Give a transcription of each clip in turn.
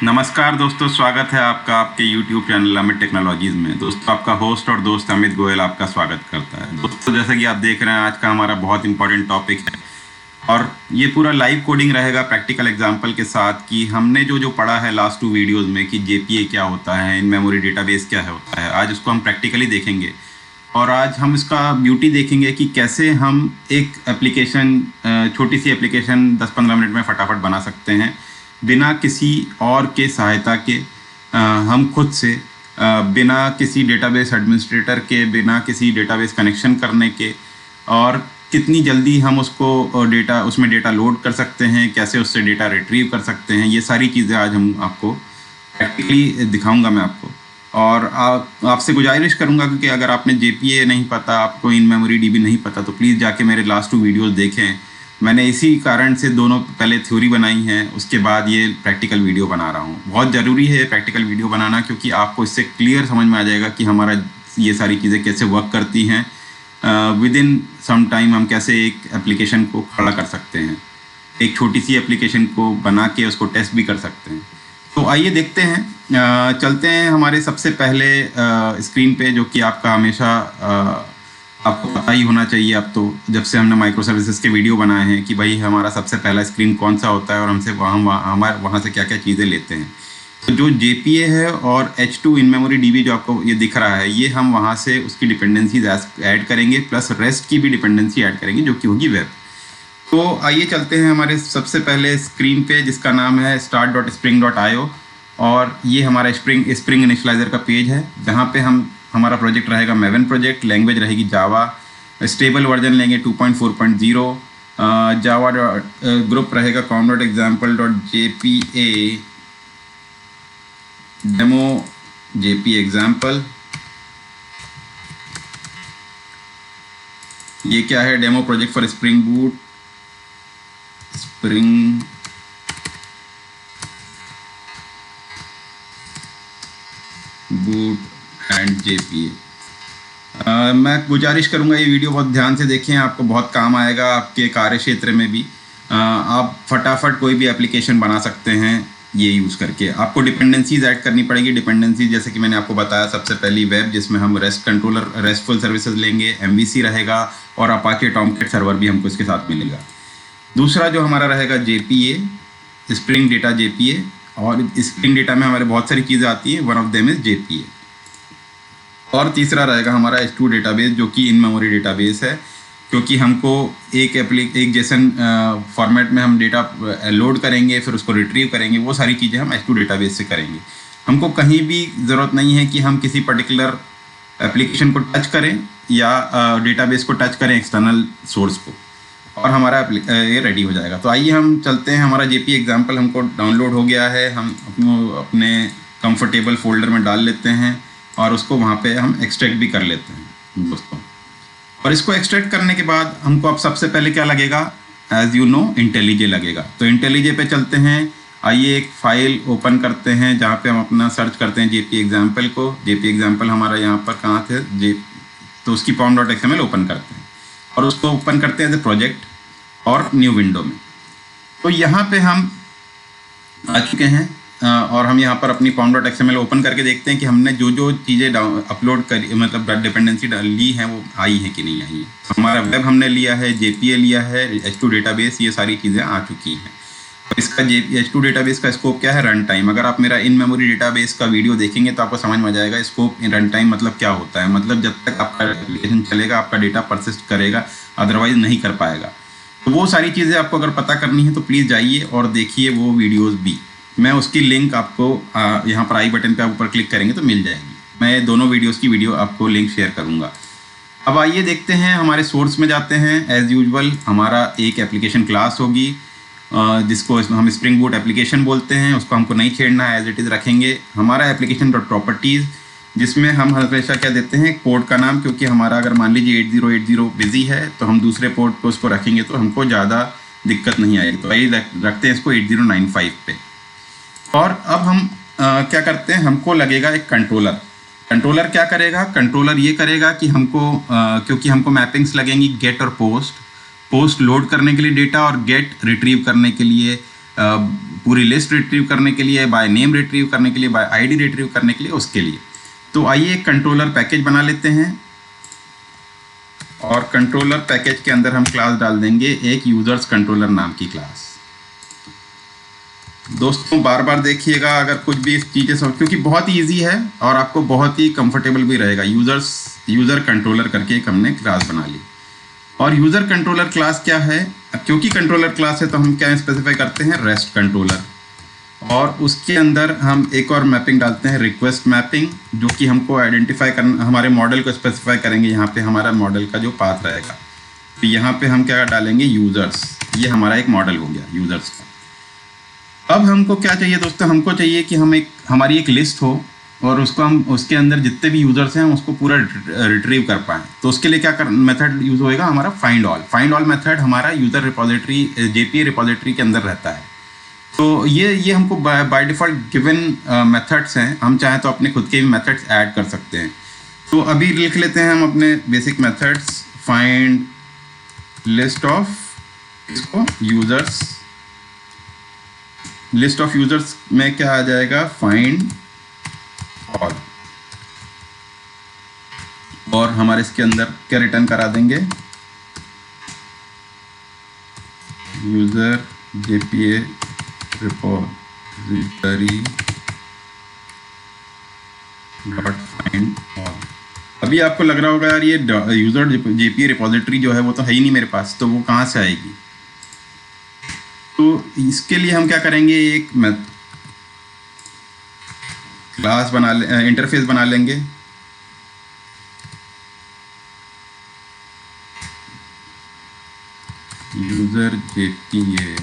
नमस्कार दोस्तों, स्वागत है आपका आपके YouTube चैनल अमित टेक्नोलॉजीज़ में। दोस्तों, आपका होस्ट और दोस्त अमित गोयल आपका स्वागत करता है। दोस्तों, जैसा कि आप देख रहे हैं, आज का हमारा बहुत इंपॉर्टेंट टॉपिक है और ये पूरा लाइव कोडिंग रहेगा प्रैक्टिकल एग्जांपल के साथ कि हमने जो पढ़ा है लास्ट 2 वीडियोज़ में कि JPA क्या होता है, इन मेमोरी डेटाबेस क्या होता है, आज उसको हम प्रैक्टिकली देखेंगे। और आज हम इसका ब्यूटी देखेंगे कि कैसे हम एक एप्लीकेशन, छोटी सी एप्लीकेशन 10-15 मिनट में फटाफट बना सकते हैं बिना किसी और के सहायता के। हम खुद से बिना किसी डेटाबेस एडमिनिस्ट्रेटर के, बिना किसी डेटाबेस कनेक्शन करने के, और कितनी जल्दी हम उसमें डेटा लोड कर सकते हैं, कैसे उससे डेटा रिट्रीव कर सकते हैं, ये सारी चीज़ें आज हम आपको प्रैक्टिकली दिखाऊंगा मैं आपको। और आपसे गुजारिश करूंगा कि अगर आपने JPA नहीं पता, आपको इन मेमोरी DB नहीं पता, तो प्लीज़ जाके मेरे लास्ट 2 वीडियोज़ देखें। मैंने इसी कारण से दोनों पहले थ्योरी बनाई है, उसके बाद ये प्रैक्टिकल वीडियो बना रहा हूँ। बहुत ज़रूरी है प्रैक्टिकल वीडियो बनाना, क्योंकि आपको इससे क्लियर समझ में आ जाएगा कि हमारा ये सारी चीज़ें कैसे वर्क करती हैं। विद इन सम टाइम हम कैसे एक एप्लीकेशन को खड़ा कर सकते हैं, एक छोटी सी एप्लीकेशन को बना के उसको टेस्ट भी कर सकते हैं। तो आइए देखते हैं, चलते हैं हमारे सबसे पहले स्क्रीन पे, जो कि आपका हमेशा आपको पता ही होना चाहिए। अब तो जब से हमने माइक्रो सर्विसेज के वीडियो बनाए हैं कि भाई हमारा सबसे पहला स्क्रीन कौन सा होता है और हमसे वहाँ से क्या क्या चीज़ें लेते हैं। तो जो JPA है और H2 इन मेमोरी DB जो आपको ये दिख रहा है, ये हम वहाँ से उसकी डिपेंडेंसीज ऐड करेंगे, प्लस रेस्ट की भी डिपेंडेंसी ऐड करेंगे जो कि होगी वेब। तो आइए चलते हैं हमारे सबसे पहले स्क्रीन पे, जिसका नाम है start.spring.io, और ये हमारा स्प्रिंग इनिशियलाइजर का पेज है, जहाँ पे हमारा प्रोजेक्ट रहेगा मेवन प्रोजेक्ट, लैंग्वेज रहेगी जावा, स्टेबल वर्जन लेंगे 2.4.0, जावा ग्रुप रहेगा com.example.jpa डेमो JP एग्जाम्पल। ये क्या है? Demo project for spring boot and JPA। मैं गुजारिश करूंगा ये वीडियो बहुत ध्यान से देखें, आपको बहुत काम आएगा आपके कार्य क्षेत्र में भी। आप फटाफट कोई भी एप्लीकेशन बना सकते हैं ये यूज़ करके। आपको डिपेंडेंसीज ऐड करनी पड़ेगी। डिपेंडेंसीज जैसे कि मैंने आपको बताया, सबसे पहली वेब, जिसमें हम रेस्टफुल सर्विसेज लेंगे, MVC रहेगा, और अपाचे टॉमकेट सर्वर भी हमको इसके साथ मिलेगा। दूसरा जो हमारा रहेगा JPA, स्प्रिंग डेटा JPA, और स्प्रिंग डेटा में हमारे बहुत सारी चीज़ें आती हैं, one of them is JPA। और तीसरा रहेगा हमारा H2 डेटाबेस, जो कि इन मेमोरी डेटाबेस है, क्योंकि हमको एक जेसन फॉर्मेट में हम डेटा लोड करेंगे, फिर उसको रिट्रीव करेंगे। वो सारी चीज़ें हम H2 डेटाबेस से करेंगे। हमको कहीं भी ज़रूरत नहीं है कि हम किसी पर्टिकुलर एप्लीकेशन को टच करें या डेटाबेस को टच करें, एक्सटर्नल सोर्स को, और हमारा ये रेडी हो जाएगा। तो आइए हम चलते हैं। हमारा JPA एग्जाम्पल हमको डाउनलोड हो गया है, हम अपने कंफर्टेबल फोल्डर में डाल लेते हैं और उसको वहाँ पे हम एक्सट्रैक्ट भी कर लेते हैं दोस्तों। और इसको एक्सट्रैक्ट करने के बाद हमको अब सबसे पहले क्या लगेगा? एज यू नो, IntelliJ लगेगा। तो IntelliJ पे चलते हैं। आइए एक फाइल ओपन करते हैं जहाँ पे हम अपना सर्च करते हैं JPA एग्जाम्पल को। JPA एग्जाम्पल हमारा यहाँ पर कहाँ थे, तो उसकी pom.xml ओपन करते हैं और उसको ओपन करते हैं एज ए प्रोजेक्ट और न्यू विंडो में। तो यहाँ पे हम आ चुके हैं और हम यहाँ पर अपनी pom.xml ओपन करके देखते हैं कि हमने जो चीज़ें अपलोड करी, मतलब डिपेंडेंसी ली हैं, वो आई है कि नहीं आई है। हमारा वेब हमने लिया है, JPA लिया है, H2 डेटाबेस, ये सारी चीज़ें आ चुकी हैं। इसका H2 डेटाबेस का स्कोप क्या है? Run time. अगर आप मेरा इन मेमोरी डेटाबेस का वीडियो देखेंगे तो आपको समझ में आ जाएगा स्कोप इन रन टाइम मतलब क्या होता है। मतलब जब तक आपका एप्लीकेशन चलेगा, आपका डेटा परसिस्ट करेगा, अदरवाइज नहीं कर पाएगा। तो वो सारी चीज़ें आपको अगर पता करनी है तो प्लीज़ जाइए और देखिए वो वीडियोज़ भी। मैं उसकी लिंक आपको यहाँ पर आई बटन पे ऊपर क्लिक करेंगे तो मिल जाएगी। मैं दोनों वीडियोस की आपको लिंक शेयर करूँगा। अब आइए देखते हैं, हमारे सोर्स में जाते हैं। एज़ यूजुअल हमारा एक एप्लीकेशन क्लास होगी जिसको हम स्प्रिंग बूट एप्लीकेशन बोलते हैं। उसको हमको नहीं छेड़ना है, एज इट इज़ रखेंगे। हमारा एप्लीकेशन डॉट प्रॉपर्टीज़, जिसमें हम हमेशा क्या देते हैं, पोर्ट का नाम, क्योंकि हमारा अगर मान लीजिए 8080 बिजी है तो हम दूसरे पोर्ट पर उसको रखेंगे तो हमको ज़्यादा दिक्कत नहीं आएगी। तो वही रखते हैं इसको 8095 पे। और अब हम क्या करते हैं, हमको लगेगा एक कंट्रोलर। कंट्रोलर क्या करेगा? कंट्रोलर ये करेगा कि हमको क्योंकि हमको मैपिंग्स लगेंगी गेट और पोस्ट लोड करने के लिए डेटा और गेट रिट्रीव करने के लिए पूरी लिस्ट रिट्रीव करने के लिए, बाय नेम रिट्रीव करने के लिए, बाय आईडी रिट्रीव करने के लिए, उसके लिए। तो आइए एक कंट्रोलर पैकेज बना लेते हैं और कंट्रोलर पैकेज के अंदर हम क्लास डाल देंगे एक यूजर्स कंट्रोलर नाम की क्लास। दोस्तों बार बार देखिएगा अगर कुछ भी चीज़ें सब, क्योंकि बहुत ही ईजी है और आपको बहुत ही कंफर्टेबल भी रहेगा। यूज़र कंट्रोलर करके एक हमने क्लास बना ली। और यूज़र कंट्रोलर क्लास क्या है, क्योंकि कंट्रोलर क्लास है तो हम क्या स्पेसिफाई करते हैं, रेस्ट कंट्रोलर। और उसके अंदर हम एक और मैपिंग डालते हैं, रिक्वेस्ट मैपिंग, जो कि हमको आइडेंटिफाई करना, हमारे मॉडल को स्पेसिफाई करेंगे। यहाँ पे हमारा मॉडल का जो पाथ रहेगा, तो यहाँ पे हम क्या डालेंगे, यूज़र्स। ये हमारा एक मॉडल हो गया यूज़र्स का। अब हमको क्या चाहिए दोस्तों, हमको चाहिए कि हमारी एक लिस्ट हो और उसको हम उसके अंदर जितने भी यूज़र्स हैं हम उसको पूरा रिट्रीव कर पाएँ। तो उसके लिए क्या मेथड यूज़ होएगा, हमारा find all. Find all method हमारा यूज़र रिपोजिटरी JPA रिपोजिटरी के अंदर रहता है। तो ये हमको बाय डिफ़ॉल्ट गिवन मेथड्स हैं। हम चाहें तो अपने खुद के भी मेथड्स ऐड कर सकते हैं। तो अभी लिख लेते हैं हम अपने basic methods, find list of इसको यूज़र्स। लिस्ट ऑफ यूज़र्स में क्या आ जाएगा, फाइंड ऑल। और हमारे इसके अंदर क्या रिटर्न करा देंगे, user JPA repository dot find all. अभी आपको लग रहा होगा यार ये यूज़र JPA रिपोजिटरी जो है वो तो है ही नहीं मेरे पास, तो वो कहाँ से आएगी। तो इसके लिए हम क्या करेंगे, एक क्लास बना ले, इंटरफेस बना लेंगे। यूज़र JPA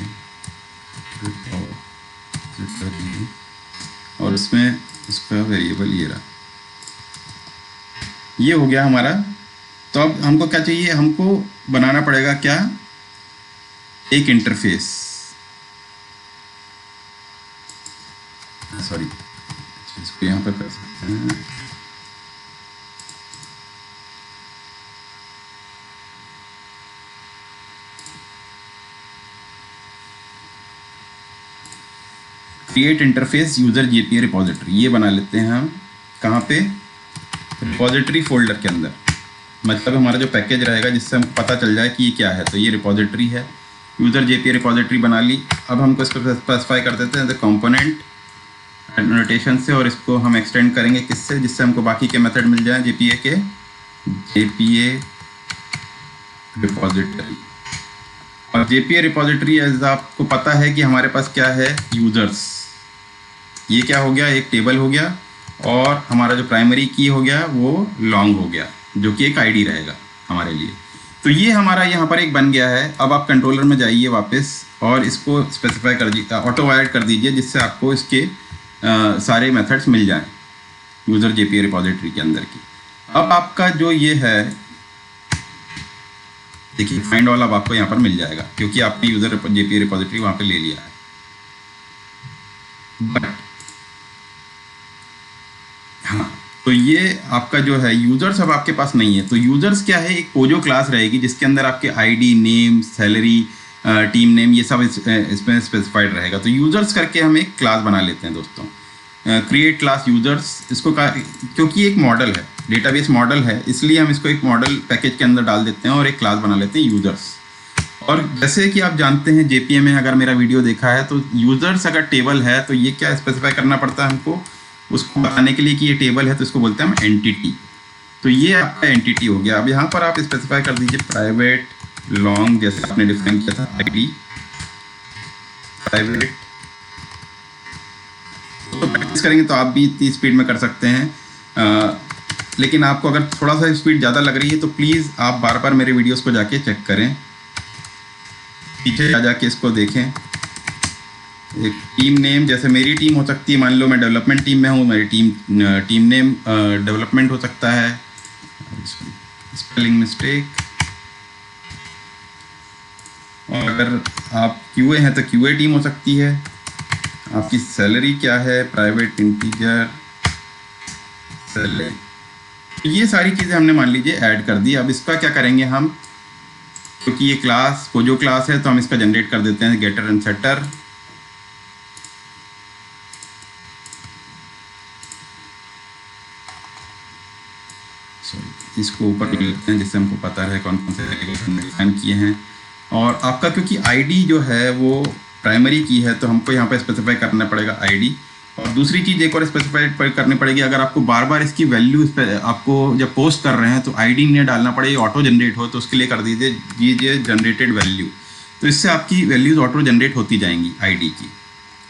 रिपोजिटरी और उसमें उसका वेरिएबल ये रहा, ये हो गया हमारा। तो अब हमको क्या चाहिए, हमको बनाना पड़ेगा क्या, एक इंटरफेस। सॉरी, इसको यहाँ पर कर सकते हैं। Create interface user JPA repository, ये बना लेते हैं हम। कहाँ पे, रिपोजिटरी फोल्डर के अंदर। मतलब हमारा जो पैकेज रहेगा जिससे हमको पता चल जाए कि ये क्या है, तो ये रिपोजिटरी है, यूज़र JPA रिपोजिटरी बना ली। अब हमको इसको स्पेसिफाई कर देते हैं द कंपोनेंट नोटेशन से, और इसको हम एक्सटेंड करेंगे किससे, जिससे हमको बाकी के मेथड मिल जाए JPA के, JPA रिपोजिटरी। और JPA रिपोजिटरी एज आपको पता है कि हमारे पास क्या है, यूज़र्स। ये क्या हो गया, एक टेबल हो गया, और हमारा जो प्राइमरी की हो गया वो लॉन्ग हो गया, जो कि एक आईडी रहेगा हमारे लिए। तो ये हमारा यहाँ पर एक बन गया है। अब आप कंट्रोलर में जाइए वापस और इसको स्पेसिफाई कर दीजिए, ऑटो ऐड कर दीजिए, जिससे आपको इसके सारे मेथड्स मिल जाएं यूज़र JPA रिपोजिटरी के अंदर की। अब आपका जो ये है, देखिए फाइंड ऑल अब आपको यहाँ पर मिल जाएगा, क्योंकि आपने यूज़र JPA रिपोजिटरी वहाँ पे ले लिया है। बट हाँ, तो ये आपका जो है यूज़र्स अब आपके पास नहीं है। तो यूज़र्स क्या है, एक पोजो क्लास रहेगी जिसके अंदर आपके ID, name, salary, team name, ये सब इसमें स्पेसिफाइड रहेगा। तो यूज़र्स करके हम एक क्लास बना लेते हैं दोस्तों, क्रिएट क्लास यूज़र्स। इसको क्योंकि एक मॉडल है, डेटाबेस मॉडल है, इसलिए हम इसको एक मॉडल पैकेज के अंदर डाल देते हैं और एक क्लास बना लेते हैं यूज़र्स। और जैसे कि आप जानते हैं JPA में अगर मेरा वीडियो देखा है तो यूज़र्स अगर टेबल है तो ये क्या स्पेसिफाई करना पड़ता है हमको, उसको बताने के लिए कि ये टेबल है, तो इसको बोलते हैं हम एंटिटी। तो ये आपका एंटिटी हो गया। अब यहाँ पर आप स्पेसिफाई कर दीजिए प्राइवेट लॉन्ग, जैसे आपने डिफाइन किया था, आईडी प्राइवेट। तो प्रैक्टिस करेंगे तो आप भी इतनी स्पीड में कर सकते हैं, लेकिन आपको अगर थोड़ा सा स्पीड ज़्यादा लग रही है तो प्लीज़ आप बार बार मेरे वीडियोस को जाके चेक करें, पीछे जाके इसको देखें। एक टीम नेम, जैसे मेरी टीम हो सकती है, मान लो मैं डेवलपमेंट टीम में हूँ, मेरी टीम नेम डेवलपमेंट हो सकता है, स्पेलिंग मिस्टेक। और अगर आप QA हैं तो QA टीम हो सकती है। आपकी सैलरी क्या है, प्राइवेट इंटीजर सैलरी। ये सारी चीज़ें हमने मान लीजिए ऐड कर दी। अब इसका क्या करेंगे हम, क्योंकि ये क्लास पोजो क्लास है तो हम इसका जनरेट कर देते हैं गेटर एंड सेटर। इसको ऊपर ले लेते हैं जिससे हमको पता रहे कौन कौन से डिफाइन किए हैं। और आपका क्योंकि आईडी जो है वो प्राइमरी की है तो हमको यहाँ पे स्पेसिफाई करना पड़ेगा आईडी। और दूसरी चीज़ एक और स्पेसिफाई करनी पड़ेगी, अगर आपको बार बार इसकी वैल्यू इस पर आपको जब पोस्ट कर रहे हैं तो आईडी नहीं डालना पड़े, ऑटो जनरेट हो तो उसके लिए कर दीजिए जनरेटेड वैल्यू। तो इससे आपकी वैल्यूज़ ऑटो जनरेट होती जाएंगी आईडी की,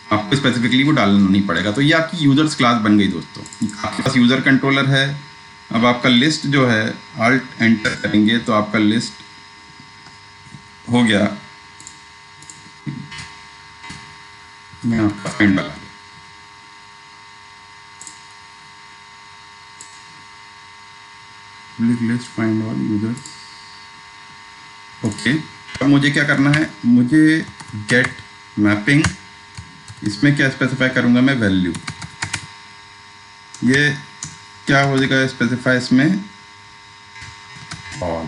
आपको स्पेसिफिकली वो डालना नहीं पड़ेगा। तो ये आपकी यूजर्स क्लास बन गई दोस्तों। आपके पास यूज़र कंट्रोलर है। अब आपका लिस्ट जो है अल्ट एंटर करेंगे तो आपका लिस्ट हो गया। मैं आपका फाइंड डाला list find all users. Okay, अब मुझे क्या करना है, मुझे गेट मैपिंग, इसमें क्या स्पेसिफाई करूंगा मैं, वैल्यू। ये क्या हो जाएगा स्पेसिफाई इसमें ऑल।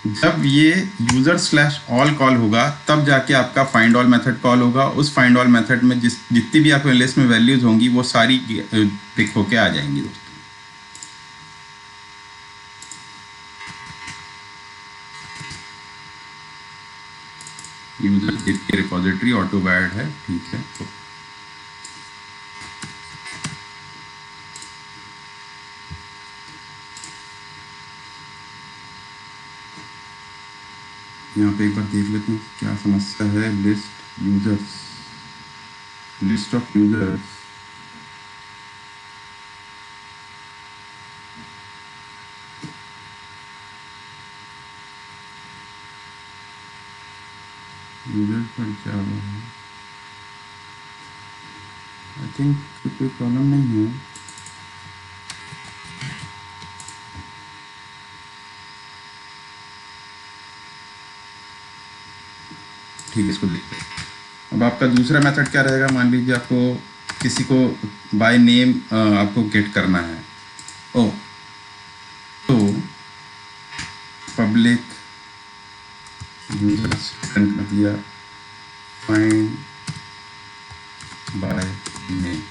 जब ये यूजर स्लैश ऑल कॉल होगा तब जाके आपका फाइंड ऑल मेथड कॉल होगा। उस फाइंड ऑल मेथड में जितनी भी आपके लिस्ट में वैल्यूज होंगी वो सारी पिक होके आ जाएंगी दोस्तों। यूजर की रिपोजिटरी ऑटो वायर्ड है, ठीक है। तो यहाँ पे एक बार देख लेते हैं क्या समस्या है। List users, list of users, user पर क्या हुआ है, आई थिंक कोई प्रॉब्लम नहीं है। ठीक है, इसको देखते हैं। अब आपका दूसरा मेथड क्या रहेगा, मान लीजिए आपको किसी को बाय नेम आपको गेट करना है। ओ तो पब्लिक यूजर्स कर दिया फाइंड बाय नेम।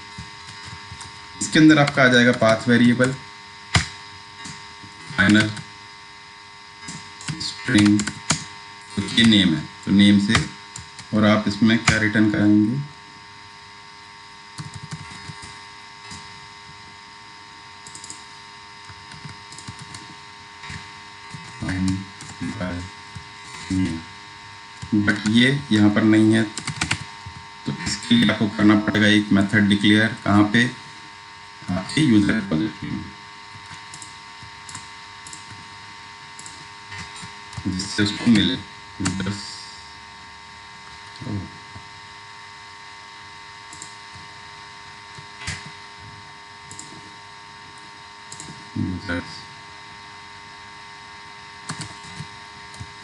इसके अंदर आपका आ जाएगा पाथ वेरिएबल, फाइनल स्ट्रिंग, तो ये नेम है तो नेम से, और आप इसमें क्या रिटर्न कराएंगे, फाइंड बाय नेम। बट ये यहाँ पर नहीं है तो इसके लिए आपको करना पड़ेगा एक मेथड डिक्लेयर, कहाँ पे, आपके यूजर रिपोजिटरी में, जिससे उसको मिले users. Users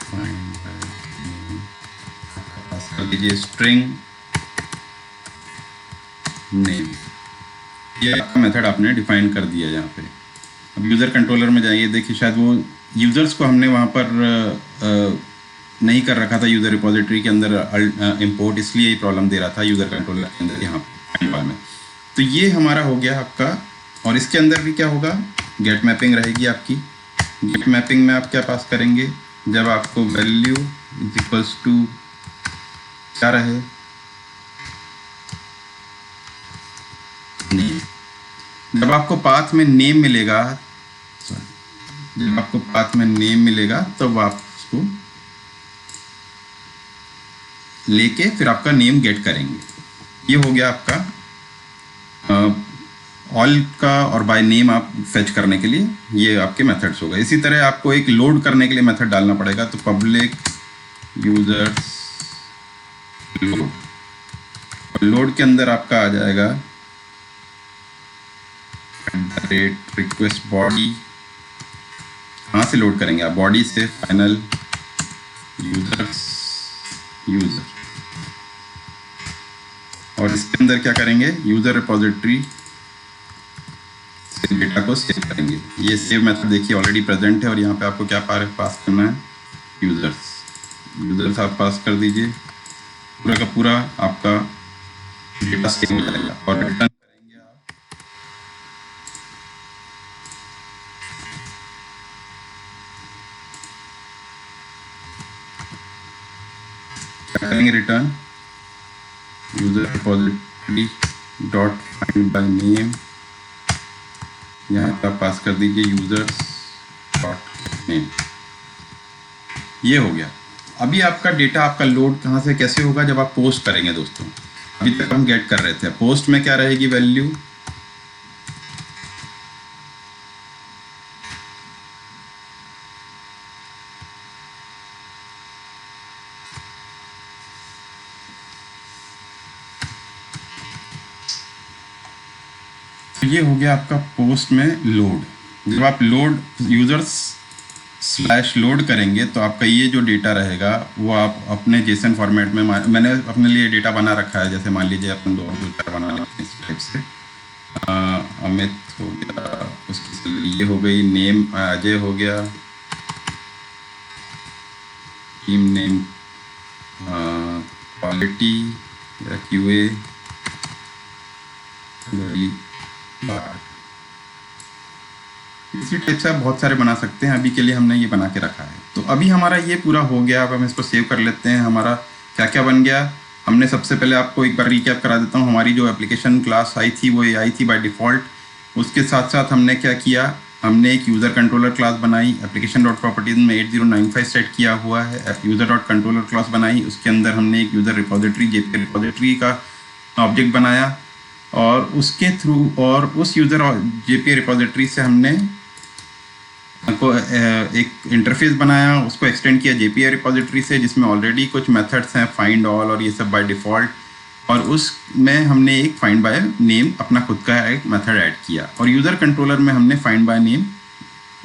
find by name, pass कर दीजिए स्ट्रिंग नेम। ये आपका मेथड आपने डिफाइन कर दिया यहाँ पे। अब यूज़र कंट्रोलर में जाइए, देखिए शायद वो यूज़र्स को हमने वहाँ पर नहीं कर रखा था यूज़र रिपोजिटरी के अंदर इंपोर्ट, इसलिए ये प्रॉब्लम दे रहा था यूज़र कंट्रोलर के अंदर यहाँ पर में। तो ये हमारा हो गया आपका। और इसके अंदर भी क्या होगा, गेट मैपिंग रहेगी आपकी। गेट मैपिंग में आप क्या पास करेंगे, जब आपको वैल्यू इज इक्वल्स टू क्या रहे, नेम। जब आपको पाथ में नेम मिलेगा, जब आपको पाथ में नेम मिलेगा तब आप उसको लेके फिर आपका नेम गेट करेंगे। ये हो गया आपका ऑल का, और बाय नेम आप फेच करने के लिए ये आपके मेथड्स हो गए। इसी तरह आपको एक लोड करने के लिए मेथड डालना पड़ेगा, तो पब्लिक यूजर्स लोड, लोड के अंदर आपका आ जाएगा रिक्वेस्ट बॉडी। कहाँ से लोड करेंगे आप, बॉडी से, फाइनल यूजर्स यूजर, और इसके अंदर क्या करेंगे, यूजर रिपोजिटरी से डेटा को सेव करेंगे। ये सेव मेथड देखिए ऑलरेडी प्रेजेंट है, और यहाँ पे आपको क्या पास करना है, यूजर्स। यूजर्स आप पास कर दीजिए, पूरा का पूरा आपका डेटा सेव हो जाएगा। और रिटर्न करेंगे आप करेंगे return user repository dot find by name, यहाँ पर पास कर दीजिए यूजर्स डॉट नेम। ये हो गया। अभी आपका डेटा आपका लोड कहाँ से कैसे होगा, जब आप पोस्ट करेंगे दोस्तों। अभी तक हम गेट कर रहे थे, पोस्ट में क्या रहेगी वैल्यू, ये हो गया आपका पोस्ट में लोड। जब आप लोड यूजर्स स्लैश लोड करेंगे तो आपका ये जो डेटा रहेगा वो आप अपने जेसन फॉर्मेट में, मैंने अपने लिए डेटा बना रखा है, जैसे मान लीजिए अपन 2 बना लेते हैं इस टाइप से। अमित हो गया, उसकी ये हो गई, नेम अजय हो गया, टीम नेम क्वालिटी या क्यूए, इसी टाइप से आप बहुत सारे बना सकते हैं। अभी के लिए हमने ये बना के रखा है। तो अभी हमारा ये पूरा हो गया। अब हम इसको सेव कर लेते हैं। हमारा क्या क्या बन गया, हमने सबसे पहले आपको एक बार रिकैप करा देता हूँ। हमारी जो एप्लीकेशन क्लास आई थी वो आई थी बाय डिफ़ॉल्ट। उसके साथ साथ हमने क्या किया, हमने एक यूज़र कंट्रोलर क्लास बनाई, एप्लीकेशन डॉट प्रॉपर्टीज में 8095 सेट किया हुआ है, यूज़र डॉट कंट्रोलर क्लास बनाई। उसके अंदर हमने एक यूज़र रिपोजिटरी जेपी रिपोजिटरी का ऑब्जेक्ट बनाया और उसके थ्रू और उस यूज़र जेपी रिपोजिटरी से हमने को एक इंटरफेस बनाया, उसको एक्सटेंड किया जेपीआई रिपोजिटरी से, जिसमें ऑलरेडी कुछ मेथड्स हैं फाइंड ऑल और ये सब बाय डिफ़ॉल्ट, और उसमें हमने एक फाइंड बाय नेम अपना खुद का एक मेथड ऐड किया। और यूज़र कंट्रोलर में हमने फाइंड बाय नेम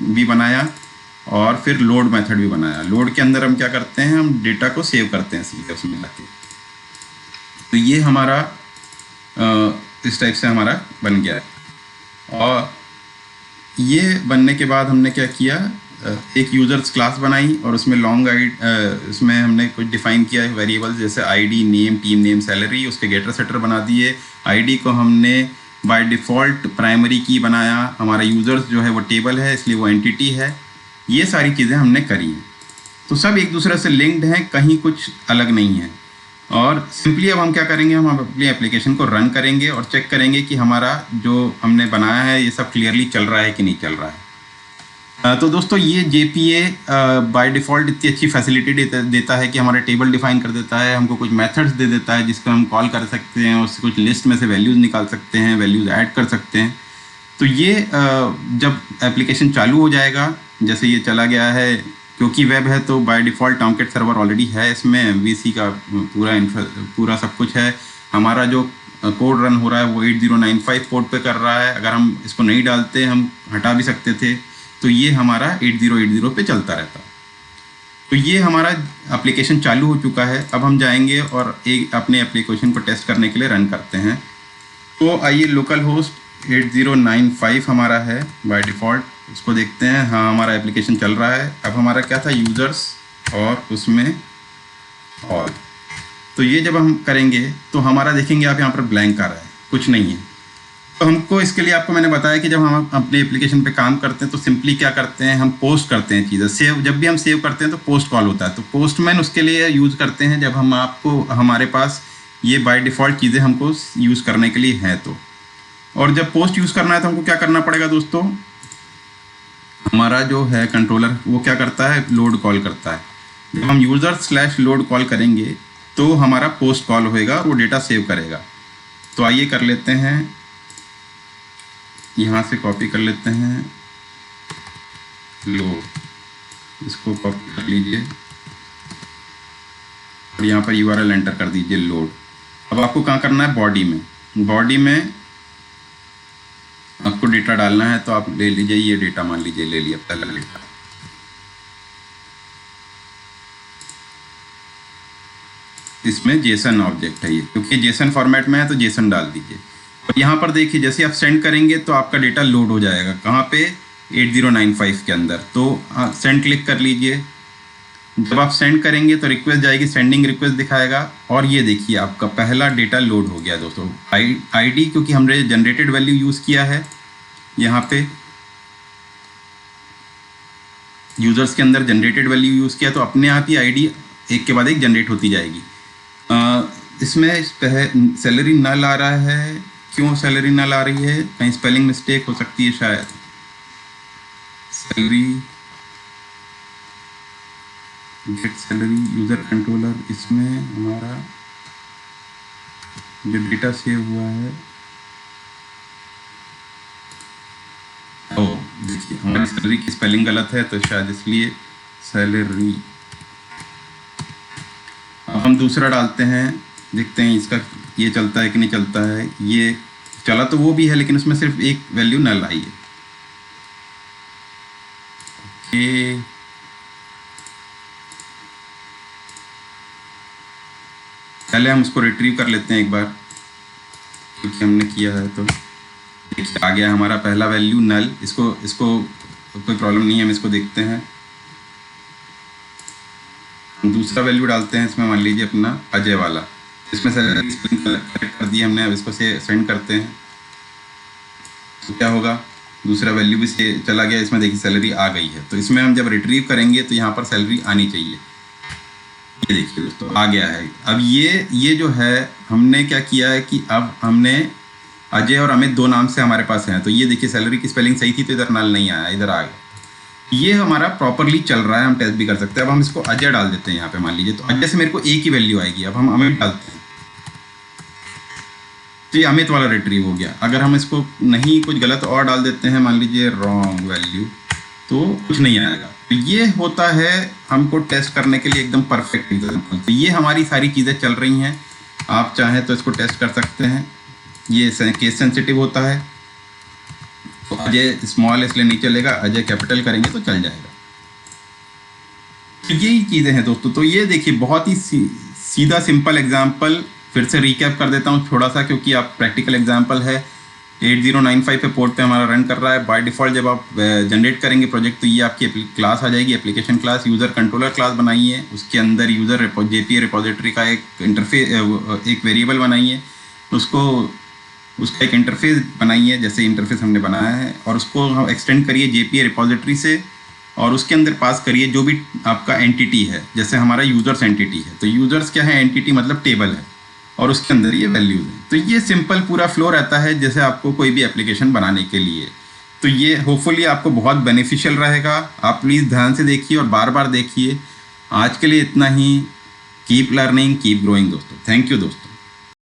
भी बनाया और फिर लोड मेथड भी बनाया। लोड के अंदर हम क्या करते हैं, हम डेटा को सेव करते हैं सीधे उसमें लाके। तो ये हमारा इस टाइप से हमारा बन गया है। और ये बनने के बाद हमने क्या किया, एक यूज़र्स क्लास बनाई और उसमें लॉन्ग उसमें हमने कुछ डिफ़ाइन किया है वेरिएबल्स, जैसे ID, name, team name, salary. उसके गेटर सेटर बना दिए। आईडी को हमने बाय डिफ़ॉल्ट प्राइमरी की बनाया। हमारा यूज़र्स जो है वो टेबल है, इसलिए वो एंटिटी है। ये सारी चीज़ें हमने करी हैं। तो सब एक दूसरे से लिंक्ड हैं, कहीं कुछ अलग नहीं है। और सिंपली अब हम क्या करेंगे, हम अपनी एप्लीकेशन को रन करेंगे और चेक करेंगे कि हमारा जो हमने बनाया है ये सब क्लियरली चल रहा है कि नहीं चल रहा है। तो दोस्तों ये JPA बाय डिफ़ॉल्ट इतनी अच्छी फैसिलिटी देता है कि हमारा टेबल डिफ़ाइन कर देता है, हमको कुछ मेथड्स दे देता है जिसको हम कॉल कर सकते हैं, उससे कुछ लिस्ट में से वैल्यूज़ निकाल सकते हैं, वैल्यूज़ ऐड कर सकते हैं। तो ये जब एप्लीकेशन चालू हो जाएगा, जैसे ये चला गया है, क्योंकि वेब है तो by default Tomcat server already है, इसमें MVC का पूरा सब कुछ है। हमारा जो कोड रन हो रहा है वो 8095 पोर्ट पे कर रहा है। अगर हम इसको नहीं डालते, हम हटा भी सकते थे, तो ये हमारा 8080 पे चलता रहता। तो ये हमारा एप्लीकेशन चालू हो चुका है। अब हम जाएंगे और एक अपने एप्लीकेशन को टेस्ट करने के लिए रन करते हैं। तो आइए, लोकल होस्ट 8095 हमारा है बाय डिफ़ॉल्ट, उसको देखते हैं। हाँ, हमारा एप्लीकेशन चल रहा है। अब हमारा क्या था, यूज़र्स और उसमें ऑल। तो ये जब हम करेंगे तो हमारा देखेंगे आप यहाँ पर ब्लैंक आ रहा है, कुछ नहीं है। तो हमको इसके लिए आपको मैंने बताया कि जब हम अपने एप्लीकेशन पे काम करते हैं तो सिंपली क्या करते हैं, हम पोस्ट करते हैं चीज़ें। सेव, जब भी हम सेव करते हैं तो पोस्ट कॉल होता है। तो पोस्टमैन उसके लिए यूज़ करते हैं जब हम आपको हमारे पास ये बाय डिफ़ॉल्ट चीज़ें हमको यूज़ करने के लिए हैं। तो और जब पोस्ट यूज़ करना है तो हमको क्या करना पड़ेगा दोस्तों, हमारा जो है कंट्रोलर वो क्या करता है, लोड कॉल करता है। जब हम यूज़र स्लैश लोड कॉल करेंगे तो हमारा पोस्ट कॉल होएगा और वो डेटा सेव करेगा। तो आइए कर लेते हैं, यहाँ से कॉपी कर लेते हैं लोड, इसको कॉपी कर लीजिए और यहाँ पर URL एंटर कर दीजिए लोड। अब आपको कहाँ करना है, बॉडी में। बॉडी में आपको डेटा डालना है, तो आप ले लीजिए ये डेटा, मान लीजिए ले लिया पहला डेटा। इसमें जेसन ऑब्जेक्ट है ये, क्योंकि जेसन फॉर्मेट में है तो जेसन डाल दीजिए। और यहाँ पर देखिए, जैसे आप सेंड करेंगे तो आपका डेटा लोड हो जाएगा। कहाँ पे, 8095 के अंदर। तो सेंड क्लिक कर लीजिए। जब आप सेंड करेंगे तो रिक्वेस्ट जाएगी, सेंडिंग रिक्वेस्ट दिखाएगा और ये देखिए आपका पहला डेटा लोड हो गया दोस्तों। आईडी, क्योंकि हमने जनरेटेड वैल्यू यूज़ किया है यहाँ पे, यूज़र्स के अंदर जनरेटेड वैल्यू यूज़ किया, तो अपने आप ही आईडी एक के बाद एक जनरेट होती जाएगी। इसमें सैलरी नल आ रहा है, क्यों सैलरी नल आ रही है? कहीं स्पेलिंग मिस्टेक हो सकती है शायद। Salary, get salary, user controller, इसमें हमारा जो डेटा सेव हुआ है, ओ देखिए हमारी सैलरी की स्पेलिंग गलत है, तो शायद इसलिए सैलरी। अब हम दूसरा डालते हैं, देखते हैं इसका ये चलता है कि नहीं चलता है। ये चला तो वो भी है, लेकिन उसमें सिर्फ एक वैल्यू नल आई है। ओके, पहले हम उसको रिट्रीव कर लेते हैं एक बार, क्योंकि हमने किया है। तो आ गया हमारा पहला वैल्यू नल। इसको कोई प्रॉब्लम नहीं है, हम इसको देखते हैं। हम दूसरा वैल्यू डालते हैं इसमें, मान लीजिए अपना अजय वाला। इसमें सैलरी करेक्ट कर दिया हमने। अब इसको से सेंड करते हैं तो क्या होगा, दूसरा वैल्यू भी से चला गया। इसमें देखिए सैलरी आ गई है। तो इसमें हम जब रिट्रीव करेंगे तो यहाँ पर सैलरी आनी चाहिए। ये देखिए दोस्तों आ गया है। अब ये जो है हमने क्या किया है कि अब हमने अजय और अमित दो नाम से हमारे पास हैं। तो ये देखिए सैलरी की स्पेलिंग सही थी, तो इधर नल नहीं आया, इधर आ गया। ये हमारा प्रॉपरली चल रहा है, हम टेस्ट भी कर सकते हैं। अब हम इसको अजय डाल देते हैं यहाँ पे, मान लीजिए। तो अजय से मेरे को एक ही वैल्यू आएगी। अब हम अमित डालते हैं तो ये अमित वाला रिट्रीव हो गया। अगर हम इसको नहीं कुछ गलत और डाल देते हैं, मान लीजिए रॉन्ग वैल्यू, तो कुछ नहीं आएगा। तो ये होता है हमको टेस्ट करने के लिए एकदम परफेक्ट एग्जाम्पल। तो ये हमारी सारी चीज़ें चल रही हैं। आप चाहें तो इसको टेस्ट कर सकते हैं। ये केस सेंसिटिव होता है, तो अजय स्मॉल इसलिए नहीं चलेगा, अजय कैपिटल करेंगे तो चल जाएगा। तो यही चीज़ें हैं दोस्तों। तो ये देखिए बहुत ही सीधा सिंपल एग्जाम्पल। फिर से रिकैप कर देता हूँ थोड़ा सा, क्योंकि आप प्रैक्टिकल एग्जाम्पल है। 8095 पे पोर्ट पे हमारा रन कर रहा है। बाय डिफ़ॉल्ट जब आप जनरेट करेंगे प्रोजेक्ट, तो ये आपकी क्लास आ जाएगी, application class. User controller class बनाइए, उसके अंदर यूज़र JPA रिपोजिटरी का एक इंटरफेस, एक वेरिएबल बनाइए, उसका एक इंटरफेस बनाइए, जैसे इंटरफेस हमने बनाया है, और उसको हम एक्सटेंड करिए JPA रिपोजिटरी से, और उसके अंदर पास करिए जो भी आपका एंटिटी है। जैसे हमारा यूज़र्स एंटिटी है, तो यूज़र्स क्या है, एंटिटी मतलब टेबल है, और उसके अंदर ये वैल्यूज़ हैं। तो ये सिंपल पूरा फ्लो रहता है जैसे आपको कोई भी एप्लीकेशन बनाने के लिए। तो ये होपफुली आपको बहुत बेनिफिशियल रहेगा। आप प्लीज़ ध्यान से देखिए और बार बार देखिए। आज के लिए इतना ही। कीप लर्निंग, कीप ग्रोइंग दोस्तों। थैंक यू दोस्तों।